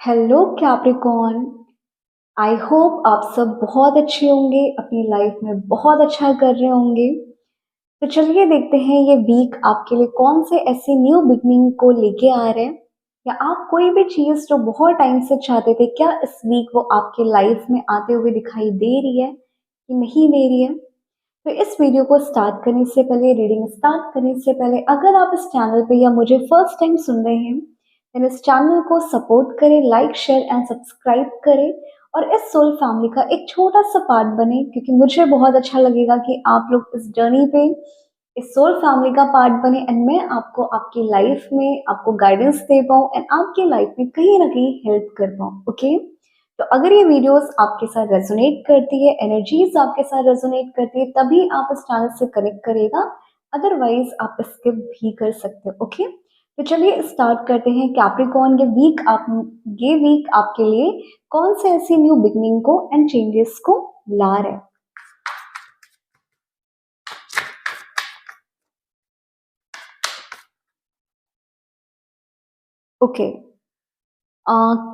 Hello Capricorn. I hope आप सब बहुत अच्छे होंगे, अपनी लाइफ में बहुत अच्छा कर रहे होंगे। तो चलिए देखते हैं ये वीक आपके लिए कौन से ऐसी न्यू बिगनिंग को लेके आ रहे हैं, या आप कोई भी चीज़ जो बहुत टाइम से चाहते थे, क्या इस वीक वो आपके लाइफ में आते हुए दिखाई दे रही है कि नहीं दे रही है। तो इस वीडियो को स्टार्ट करने से पहले, रीडिंग स्टार्ट करने से पहले, अगर आप इस चैनल पे या मुझे फर्स्ट टाइम सुन रहे हैं, देन इस चैनल को सपोर्ट करें, लाइक शेयर एंड सब्सक्राइब करें और इस सोल फैमिली का एक छोटा सा पार्ट बने, क्योंकि मुझे बहुत अच्छा लगेगा कि आप लोग इस जर्नी पे इस सोल फैमिली का पार्ट बने एंड मैं आपको आपकी लाइफ में आपको गाइडेंस दे पाऊँ एंड आपकी लाइफ में कहीं ना कहीं हेल्प कर पाऊँ। ओके, तो अगर ये वीडियोस आपके साथ रेजोनेट करती है, एनर्जीज आपके साथ रेजोनेट करती है, तभी आप इस चैनल से कनेक्ट करेगा, अदरवाइज आप स्किप भी कर सकते हो। ओके, तो चलिए स्टार्ट करते हैं। कैप्रिकॉर्न, ये वीक आपके लिए कौन से ऐसी न्यू बिगनिंग को एंड चेंजेस को ला रहे हैं। ओके,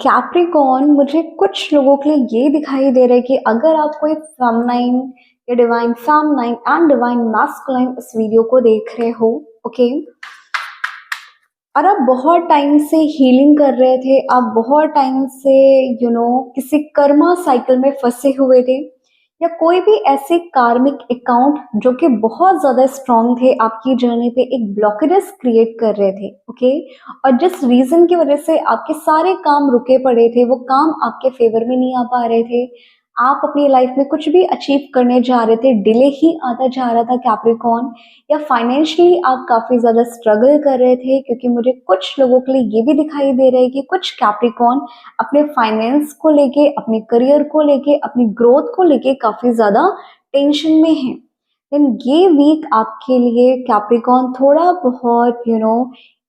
कैप्रिकॉर्न, मुझे कुछ लोगों के लिए ये दिखाई दे रहा है कि अगर आप कोई फेमनाइन या divine feminine and divine masculine इस वीडियो को देख रहे हो, ओके, और आप बहुत टाइम से हीलिंग कर रहे थे, आप बहुत टाइम से किसी कर्मा साइकिल में फंसे हुए थे, या कोई भी ऐसे कार्मिक अकाउंट जो कि बहुत ज्यादा स्ट्रांग थे आपकी जर्नी पे, एक ब्लॉकेजेस क्रिएट कर रहे थे। ओके, और जिस रीजन की वजह से आपके सारे काम रुके पड़े थे, वो काम आपके फेवर में नहीं आ पा रहे थे, आप अपनी लाइफ में कुछ भी अचीव करने जा रहे थे, डिले ही आता जा रहा था कैप्रिकॉर्न, या फाइनेंशियली आप काफी ज्यादा स्ट्रगल कर रहे थे, क्योंकि मुझे कुछ लोगों के लिए ये भी दिखाई दे रहा है कि कुछ कैप्रिकॉर्न अपने फाइनेंस को लेके, अपने करियर को लेके, अपनी ग्रोथ को लेके काफी ज्यादा टेंशन में है। देन ये वीक आपके लिए कैप्रिकॉर्न थोड़ा बहुत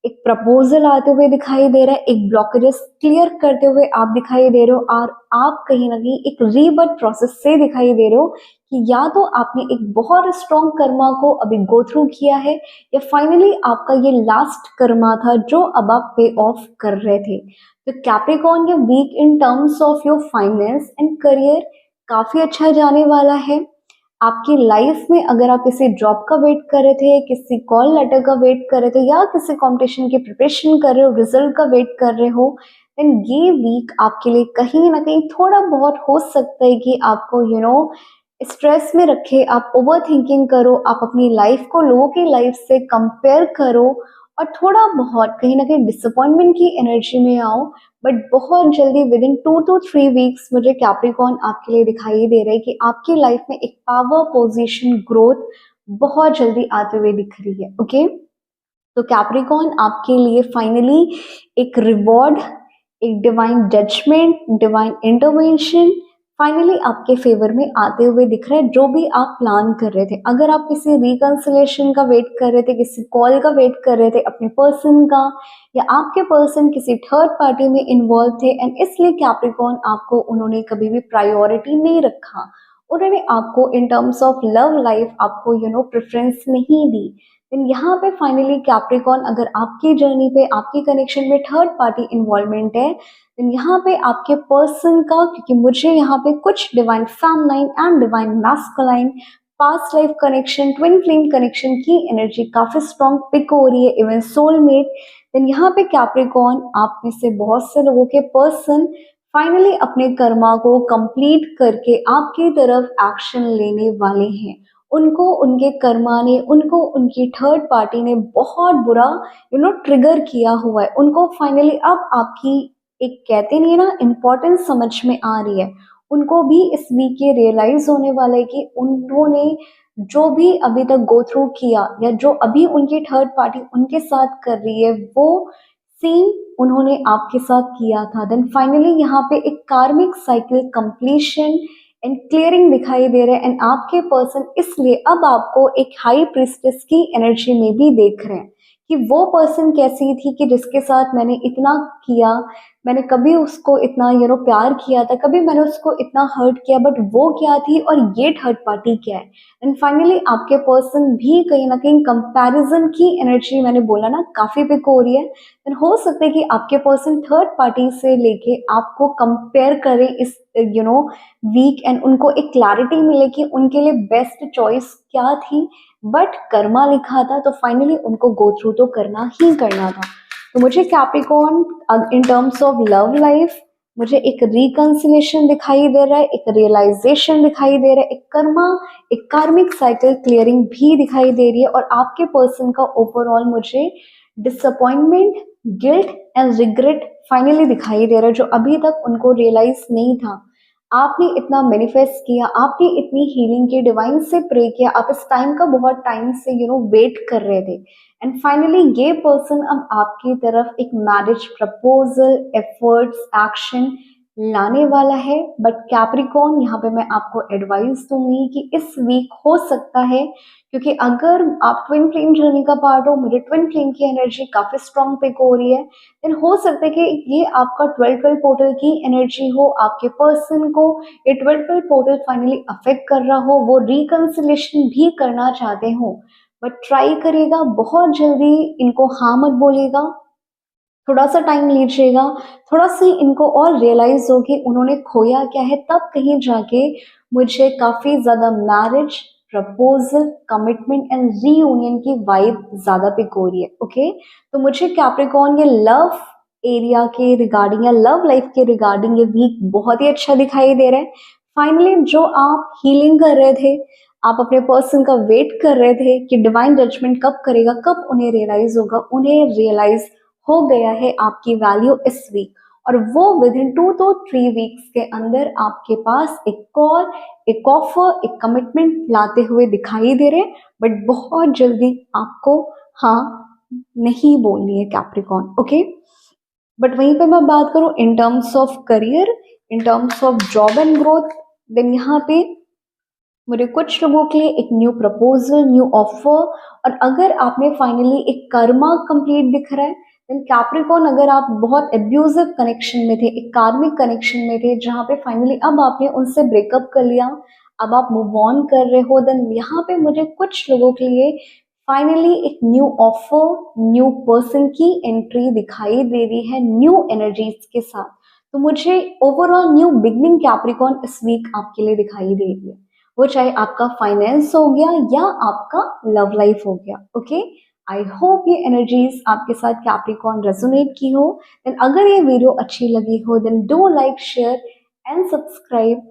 एक प्रपोजल आते हुए दिखाई दे रहा है, एक ब्लॉकेजेस क्लियर करते हुए आप दिखाई दे रहे हो, और आप कहीं ना कहीं एक रीबर्थ प्रोसेस से दिखाई दे रहे हो कि या तो आपने एक बहुत स्ट्रॉन्ग कर्मा को अभी गो थ्रू किया है, या फाइनली आपका ये लास्ट कर्मा था जो अब आप पे ऑफ कर रहे थे। तो कैप्रिकॉर्न, ये week in terms of your finance and career काफी अच्छा जाने वाला है। आपकी लाइफ में अगर आप किसी जॉब का वेट कर रहे थे, किसी कॉल लेटर का वेट कर रहे थे, या किसी कंपटीशन की प्रिपरेशन कर रहे हो, रिजल्ट का वेट कर रहे हो, देन ये वीक आपके लिए कहीं ना कहीं थोड़ा बहुत हो सकता है कि आपको स्ट्रेस में रखे, आप ओवर थिंकिंग करो, आप अपनी लाइफ को लोगों की लाइफ से कंपेयर करो, और थोड़ा बहुत कहीं ना कहीं डिसअपॉइंटमेंट की एनर्जी में आओ। बट बहुत जल्दी विद इन 2 to 3 वीक्स मुझे कैप्रिकॉर्न आपके लिए दिखाई दे रहा है कि आपकी लाइफ में एक पावर पोजीशन ग्रोथ बहुत जल्दी आते हुए दिख रही है। ओके, तो कैप्रिकॉर्न आपके लिए फाइनली एक रिवॉर्ड, एक divine judgement, divine intervention finally आपके फेवर में आते हुए दिख रहा है। जो भी आप प्लान कर रहे थे, अगर आप किसी रिकंसिलेशन का वेट कर रहे थे, किसी कॉल का वेट कर रहे थे अपने पर्सन का, या आपके पर्सन किसी थर्ड पार्टी में इन्वॉल्व थे एंड इसलिए कैप्रिकॉर्न आपको उन्होंने कभी भी प्रायोरिटी नहीं रखा, उन्होंने आपको इन टर्म्स ऑफ लव लाइफ आपको प्रेफरेंस नहीं दी, देन यहाँ पे फाइनली कैप्रिकॉर्न, अगर आपकी जर्नी पे, आपकी कनेक्शन में थर्ड पार्टी इन्वॉल्वमेंट है, देन यहाँ पे आपके पर्सन का, क्योंकि मुझे यहाँ पे कुछ divine feminine and divine masculine past life connection, twin flame connection की एनर्जी काफी स्ट्रॉन्ग पिक हो रही है, इवन सोलमेट, देन यहाँ पे कैप्रिकॉर्न आप में से बहुत से लोगों के पर्सन फाइनली अपने कर्मा को कंप्लीट करके आपकी तरफ एक्शन लेने वाले हैं। उनको उनके कर्मा ने, उनको उनकी थर्ड पार्टी ने बहुत बुरा ट्रिगर किया हुआ है, उनको फाइनली अब आपकी एक कहते नहीं है ना, इम्पोर्टेंस समझ में आ रही है। उनको भी इस वीक ये रियलाइज होने वाला है कि उन्होंने जो भी अभी तक गो थ्रू किया, या जो अभी उनकी थर्ड पार्टी उनके साथ कर रही है, वो सेम उन्होंने आपके साथ किया था। देन फाइनली यहाँ पे एक कार्मिक साइकिल कंप्लीशन एंड क्लियरिंग दिखाई दे रहे हैं, एंड आपके पर्सन इसलिए अब आपको एक हाई प्रिस्टेस की एनर्जी में भी देख रहे हैं कि वो पर्सन कैसी थी कि जिसके साथ मैंने इतना किया, मैंने कभी उसको इतना प्यार किया था, कभी मैंने उसको इतना हर्ट किया, बट वो क्या थी और ये थर्ड पार्टी क्या है। एंड फाइनली आपके पर्सन भी कहीं ना कहीं कंपैरिजन की एनर्जी, मैंने बोला ना, काफी पिक हो रही है। एंड हो सकता है कि आपके पर्सन थर्ड पार्टी से लेके आपको कंपेयर करें इस वीक, एंड उनको एक क्लैरिटी मिले कि उनके लिए बेस्ट चॉइस क्या थी, बट कर्मा लिखा था तो फाइनली उनको गो थ्रू तो करना ही करना था। तो मुझे Capricorn in terms of love life, मुझे एक रिकंसिलेशन दिखाई दे रहा है, एक रियलाइजेशन दिखाई दे रहा है, एक कर्मा, एक कार्मिक साइकिल क्लियरिंग भी दिखाई दे रही है। और आपके पर्सन का ओवरऑल मुझे disappointment, guilt and regret finally दिखाई दे रहा है, जो अभी तक उनको रियलाइज नहीं था। आपने इतना मैनिफेस्ट किया, आपने इतनी हीलिंग की, डिवाइन से प्रे किया, आप इस टाइम का बहुत टाइम से वेट कर रहे थे। एंड फाइनली ये पर्सन अब आपकी तरफ एक मैरिज प्रपोजल, एफर्ट्स, एक्शन लाने वाला है। बट कैप्रिकॉर्न, यहाँ पे मैं आपको एडवाइस दूंगी कि इस वीक हो सकता है, क्योंकि अगर आप ट्विन फ्लेम जर्नी का पार्ट हो, मुझे ट्विन फ्लेम की एनर्जी काफी स्ट्रॉन्ग पिक हो रही है, देन हो सकता है कि ये आपका 12-12 पोर्टल की एनर्जी हो, आपके पर्सन को ये 12-12 पोर्टल फाइनली अफेक्ट कर रहा हो, वो रिकंसिलेशन भी करना चाहते हो। बट ट्राई करिएगा, बहुत जल्दी इनको हाँ मत बोलिएगा, थोड़ा सा टाइम लीजिएगा, थोड़ा सा इनको और रियलाइज हो कि उन्होंने खोया क्या है, तब कहीं जाके मुझे काफी ज्यादा marriage proposal, commitment and reunion की वाइब ज्यादा पिक हो रही है। ओके, तो मुझे कैप्रिकॉर्न ये लव एरिया के रिगार्डिंग या लव लाइफ के रिगार्डिंग ये वीक बहुत ही अच्छा दिखाई दे रहा है। फाइनली जो आप हीलिंग कर रहे थे, आप अपने पर्सन का वेट कर रहे थे कि डिवाइन जजमेंट कब करेगा, कब उन्हें रियलाइज होगा, उन्हें रियलाइज हो गया है आपकी वैल्यू इस वीक। और वो विद इन 2 to 3 वीक्स के अंदर आपके पास एक कॉल, एक ऑफर, एक कमिटमेंट लाते हुए दिखाई दे रहे। बट बहुत जल्दी आपको हाँ नहीं बोलनी है कैप्रिकॉर्न। ओके, बट वहीं पे मैं बात करूं in terms of career, in terms of job and growth, then यहाँ पे मुझे कुछ लोगों के लिए एक न्यू प्रपोजल, न्यू ऑफर, और अगर आपने फाइनली एक कर्मा कंप्लीट दिख रहा है, देन कैप्रिकॉर्न, अगर आप बहुत एब्यूजिव कनेक्शन में थे, एक कार्मिक कनेक्शन में थे, जहाँ पे फाइनली अब आपने उनसे ब्रेकअप कर लिया, अब आप मूव ऑन कर रहे हो, देन यहाँ पे मुझे कुछ लोगों के लिए फाइनली एक न्यू ऑफर, न्यू पर्सन की एंट्री दिखाई दे रही है न्यू एनर्जीज के साथ। तो मुझे ओवरऑल न्यू बिगनिंग कैप्रिकॉर्न इस वीक आपके लिए दिखाई दे रही है, वो चाहे आपका फाइनेंस हो गया या आपका लव लाइफ हो गया। ओके, आई होप ये एनर्जीज आपके साथ कैप्रिकॉर्न रेजोनेट की हो। देन अगर ये वीडियो अच्छी लगी हो, then do like, share and subscribe